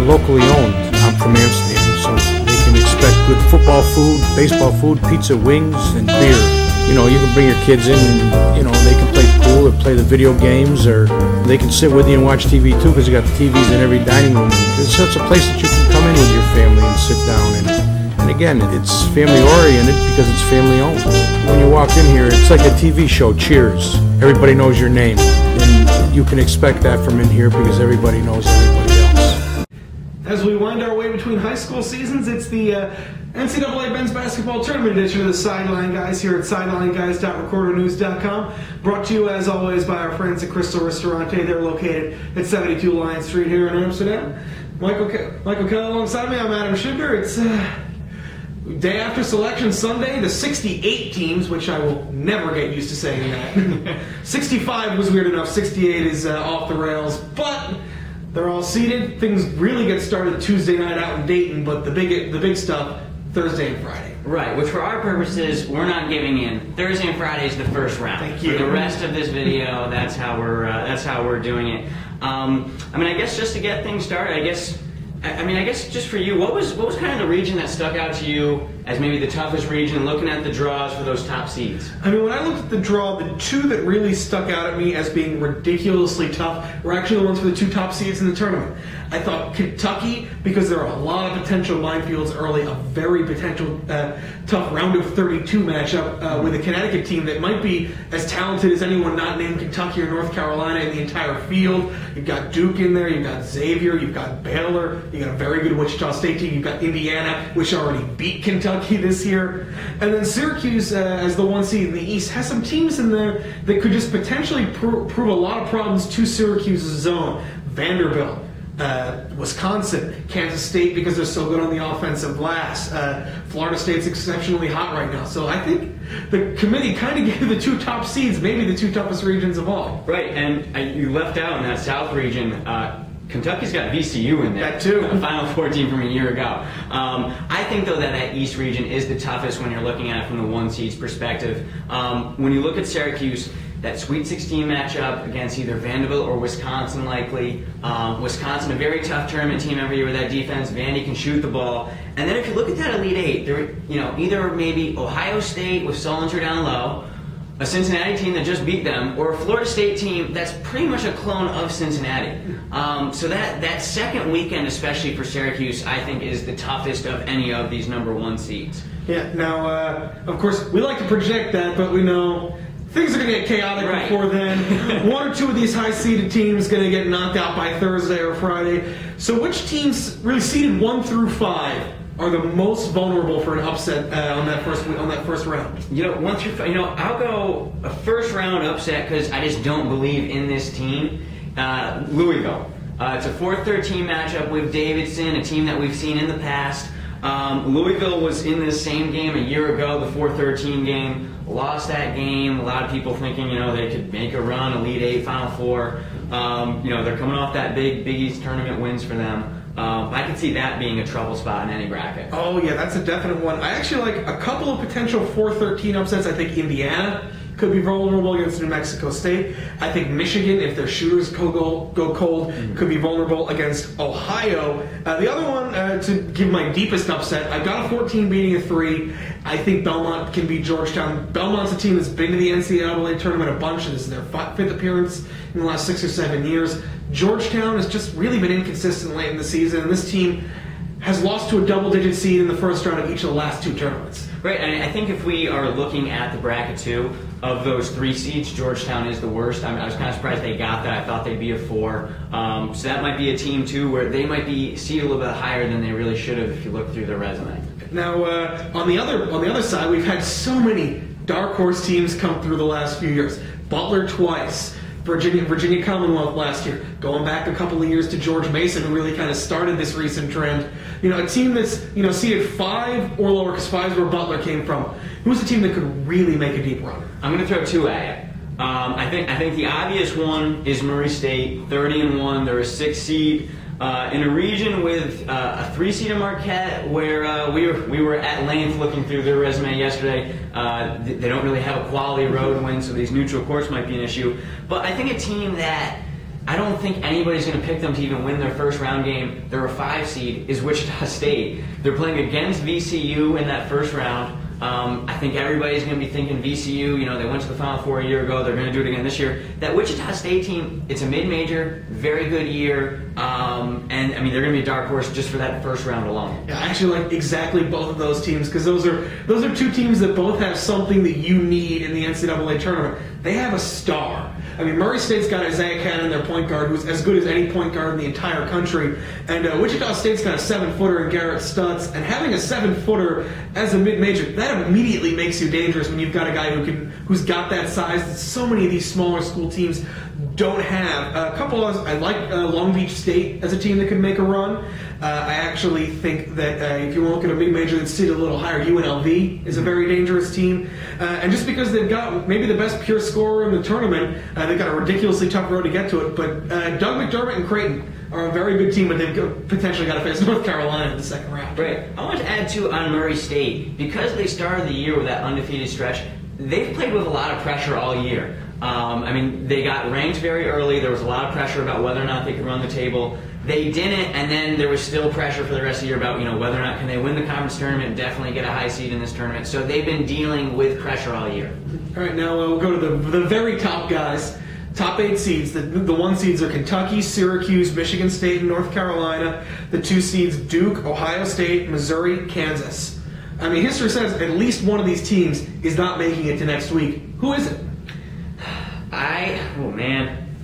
locally owned. I'm from Amsterdam, so they can expect good football food, baseball food, pizza, wings, and beer. You know, you can bring your kids in, you know, they can play pool or play the video games, or they can sit with you and watch TV too, because you got the TVs in every dining room. It's such a place that you can come in with your family and sit down. And again, it's family oriented because it's family owned. When you walk in here, it's like a TV show, Cheers. Everybody knows your name, and you can expect that from in here because everybody knows everybody else. As we wind our way between high school seasons, it's the NCAA Men's Basketball Tournament edition of the Sideline Guys here at SidelineGuys.recordernews.com. Brought to you, as always, by our friends at Crystal Ristorante. They're located at 72 Lion Street here in Amsterdam. Michael Keller alongside me. I'm Adam Schindler. It's day after selection Sunday. The 68 teams, which I will never get used to saying that. 65 was weird enough. 68 is off the rails, but they're all seated. Things really get started Tuesday night out in Dayton, but the big stuff Thursday and Friday. Right, which for our purposes, we're not giving in. Thursday and Friday is the first round. Thank you. For the rest of this video, that's how we're doing it. I mean, I guess just to get things started, I guess just for you, what was kind of the region that stuck out to you as maybe the toughest region, looking at the draws for those top seeds? I mean, when I looked at the draw, the two that really stuck out at me as being ridiculously tough were actually the ones for the two top seeds in the tournament. I thought Kentucky, because there are a lot of potential minefields early, a very potential tough round of 32 matchup with a Connecticut team that might be as talented as anyone not named Kentucky or North Carolina in the entire field. You've got Duke in there, you've got Xavier, you've got Baylor, you've got a very good Wichita State team, you've got Indiana, which already beat Kentucky this year. And then Syracuse, as the one seed in the East, has some teams in there that could just potentially prove a lot of problems to Syracuse's zone. Vanderbilt, Wisconsin, Kansas State, because they're so good on the offensive glass. Florida State's exceptionally hot right now. So I think the committee kind of gave the two top seeds maybe the two toughest regions of all. Right, and you left out in that South region, Kentucky's got VCU in there. That too. A Final Four team from a year ago. I think, though, that East region is the toughest when you're looking at it from the one seed's perspective. When you look at Syracuse, that Sweet 16 matchup against either Vanderbilt or Wisconsin, likely. Wisconsin, a very tough tournament team every year with that defense. Vandy can shoot the ball. And then if you look at that Elite Eight, there, either maybe Ohio State with Sullinger down low, a Cincinnati team that just beat them, or a Florida State team that's pretty much a clone of Cincinnati. So that second weekend, especially for Syracuse, I think is the toughest of any of these #1 seeds. Yeah, now, of course, we like to project that, but we know things are going to get chaotic before then. One or two of these high-seeded teams going to get knocked out by Thursday or Friday. So which teams really seeded 1 through 5 are the most vulnerable for an upset on that first round? 1 through 5. I'll go a first round upset because I just don't believe in this team. Louisville. It's a 4-13 matchup with Davidson, a team that we've seen in the past. Louisville was in this same game a year ago, the 4-13 game. Lost that game. A lot of people thinking, they could make a run, Elite Eight, Final Four. They're coming off that Big East tournament wins for them. I could see that being a trouble spot in any bracket. Oh, yeah, that's a definite one. I actually like a couple of potential 4-13 upsets. I think Indiana could be vulnerable against New Mexico State. I think Michigan, if their shooters go cold, could be vulnerable against Ohio. The other one, to give my deepest upset, I've got a 14 beating a 3. I think Belmont can beat Georgetown. Belmont's a team that's been to the NCAA tournament a bunch. This is their 5th appearance in the last 6 or 7 years. Georgetown has just really been inconsistent late in the season, and this team has lost to a double-digit seed in the first round of each of the last 2 tournaments. Right, and I think if we are looking at the bracket too, of those 3 seeds, Georgetown is the worst. I was kind of surprised they got that. I thought they'd be a 4. So that might be a team too where they might be seeded a little bit higher than they really should have if you look through their resume. Now, on the other side, we've had so many dark horse teams come through the last few years. Butler twice. Virginia Commonwealth last year, going back a couple of years to George Mason, who really kind of started this recent trend. A team that's seeded 5 or lower, because 5 is where Butler came from. Who's a team that could really make a deep run? I'm going to throw 2 at you. I think the obvious one is Murray State, 30-1. They're a 6 seed. In a region with a 3 seed in Marquette, where we were at length looking through their resume yesterday. They don't really have a quality road win, so these neutral courts might be an issue. But I think a team that I don't think anybody's going to pick them to even win their first round game. They're a 5 seed, is Wichita State. They're playing against VCU in that first round. I think everybody's going to be thinking VCU, they went to the Final Four a year ago, they're going to do it again this year. That Wichita State team, it's a mid-major, very good year, and I mean, they're going to be a dark horse just for that first round alone. Yeah, I actually like exactly both of those teams, because those are two teams that both have something that you need in the NCAA tournament. They have a star. I mean, Murray State's got Isaiah Cannon, their point guard, who's as good as any point guard in the entire country. And Wichita State's got a 7-footer in Garrett Stutz. And having a 7-footer as a mid-major, that immediately makes you dangerous when you've got a guy who's got that size that so many of these smaller school teams don't have. A couple of us, I like Long Beach State as a team that could make a run. I actually think that if you want to look at a big major that's seated a little higher, UNLV is a very dangerous team. And just because they've got maybe the best pure scorer in the tournament, they've got a ridiculously tough road to get to it. But Doug McDermott and Creighton are a very good team, but they've potentially got to face North Carolina in the second round. Right. I want to add, too, on Murray State, because they started the year with that undefeated stretch, they've played with a lot of pressure all year. I mean, they got ranked very early. There was a lot of pressure about whether or not they could run the table. They didn't, and then there was still pressure for the rest of the year about, whether or not can they win the conference tournament and definitely get a high seed in this tournament. So they've been dealing with pressure all year. All right, now we'll go to the very top guys. Top 8 seeds. The 1 seeds are Kentucky, Syracuse, Michigan State, and North Carolina. The 2 seeds, Duke, Ohio State, Missouri, Kansas. I mean, history says at least one of these teams is not making it to next week. Who is it? Oh man,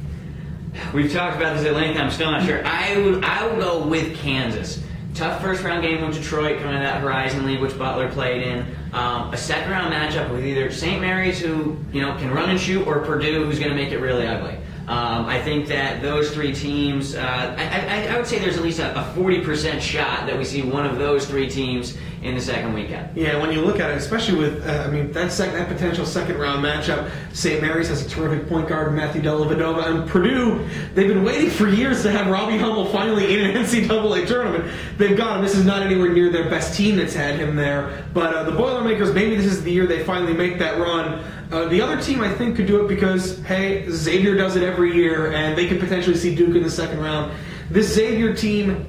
we've talked about this at length. I'm still not sure. I will go with Kansas. Tough first round game with Detroit coming to that Horizon League, which Butler played in. A second round matchup with either St. Mary's, who can run and shoot, or Purdue, who's going to make it really ugly. I think that those 3 teams, I would say there's at least a 40% shot that we see one of those 3 teams in the second weekend. Yeah, when you look at it, especially with, that potential second round matchup, St. Mary's has a terrific point guard, Matthew Dellavedova, and Purdue, they've been waiting for years to have Robbie Hummel finally in an NCAA tournament. They've got him. This is not anywhere near their best team that's had him there, but the Boilermakers, maybe this is the year they finally make that run. The other team, I think, could do it because, hey, Xavier does it every year, and they could potentially see Duke in the second round. This Xavier team,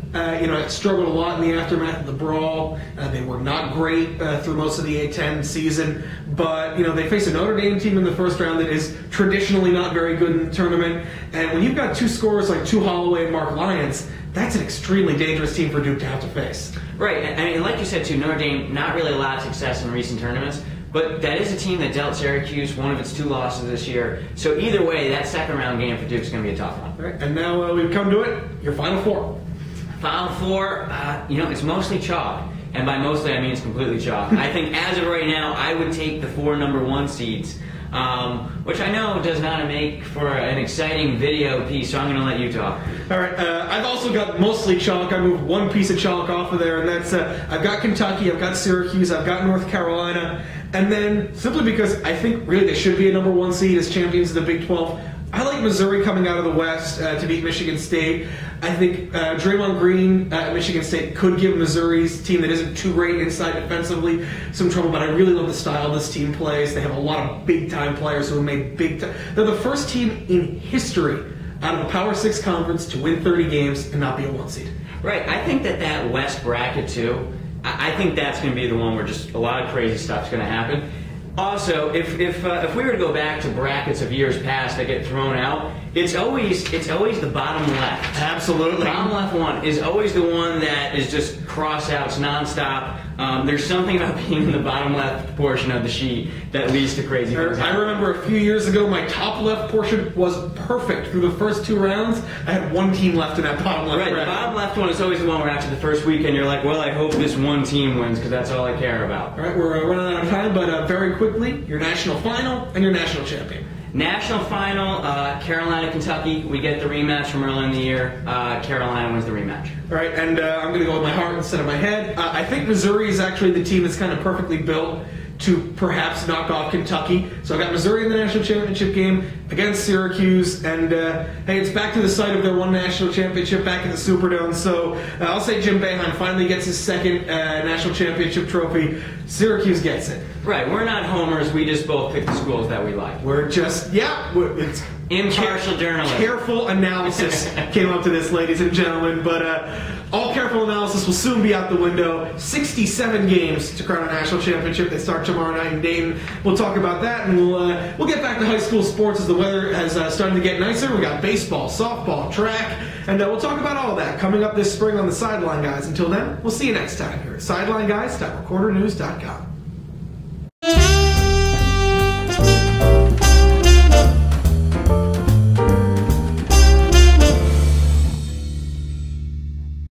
struggled a lot in the aftermath of the brawl. They were not great through most of the A-10 season, but they face a Notre Dame team in the first round that is traditionally not very good in the tournament. And when you've got 2 scorers like Tu Holloway and Mark Lyons, that's an extremely dangerous team for Duke to have to face. Right, and like you said too, Notre Dame not really a lot of success in recent tournaments. But that is a team that dealt Syracuse one of its 2 losses this year. So either way, that second round game for Duke is going to be a tough one. All right, and now we've come to it. Your Final Four. Final Four, it's mostly chalk. And by mostly, I mean it's completely chalk. I think as of right now, I would take the 4 number 1 seeds, which I know does not make for an exciting video piece, so I'm going to let you talk. All right, I've also got mostly chalk. I moved 1 piece of chalk off of there, and that's I've got Kentucky, I've got Syracuse, I've got North Carolina, and then simply because I think really they should be a number 1 seed as champions of the Big 12, I like Missouri coming out of the West to beat Michigan State. I think Draymond Green at Michigan State could give Missouri's team that isn't too great inside defensively some trouble, but I really love the style this team plays. They have a lot of big-time players who have made big-time. They're the first team in history out of a Power 6 conference to win 30 games and not be a 1 seed. Right. I think that West bracket, too, I think that's going to be the one where just a lot of crazy stuff's going to happen. Also, if we were to go back to brackets of years past that get thrown out, it's always the bottom left. Absolutely. Bottom left one is always the one that is just crossouts nonstop. There's something about being in the bottom left portion of the sheet that leads to crazy things. I remember a few years ago, my top left portion was perfect through the first 2 rounds. I had 1 team left in that bottom left. Right, bracket. the bottom left one is always the one where after the first weekend you're like, well, I hope this 1 team wins because that's all I care about. All right, we're running out of time, but very quickly, your national final and your national champion. National final, Carolina, Kentucky. We get the rematch from earlier in the year. Carolina wins the rematch. All right, and I'm going to go with my heart instead of my head. I think Missouri is actually the team that's kind of perfectly built to perhaps knock off Kentucky. So I got Missouri in the national championship game against Syracuse, and hey, it's back to the site of their one national championship back in the Superdome. So I'll say Jim Boeheim finally gets his second national championship trophy. Syracuse gets it. Right, we're not homers. We just both pick the schools that we like. We're just, it's impartial journalism. Careful analysis came up to this, ladies and gentlemen, but all careful analysis will soon be out the window. 67 games to crown a national championship. They start tomorrow night in Dayton. We'll talk about that, and we'll get back to high school sports as the weather has started to get nicer. We got baseball, softball, track, and we'll talk about all of that coming up this spring on the Sideline Guys. Until then, we'll see you next time here at SidelineGuys.recordernews.com.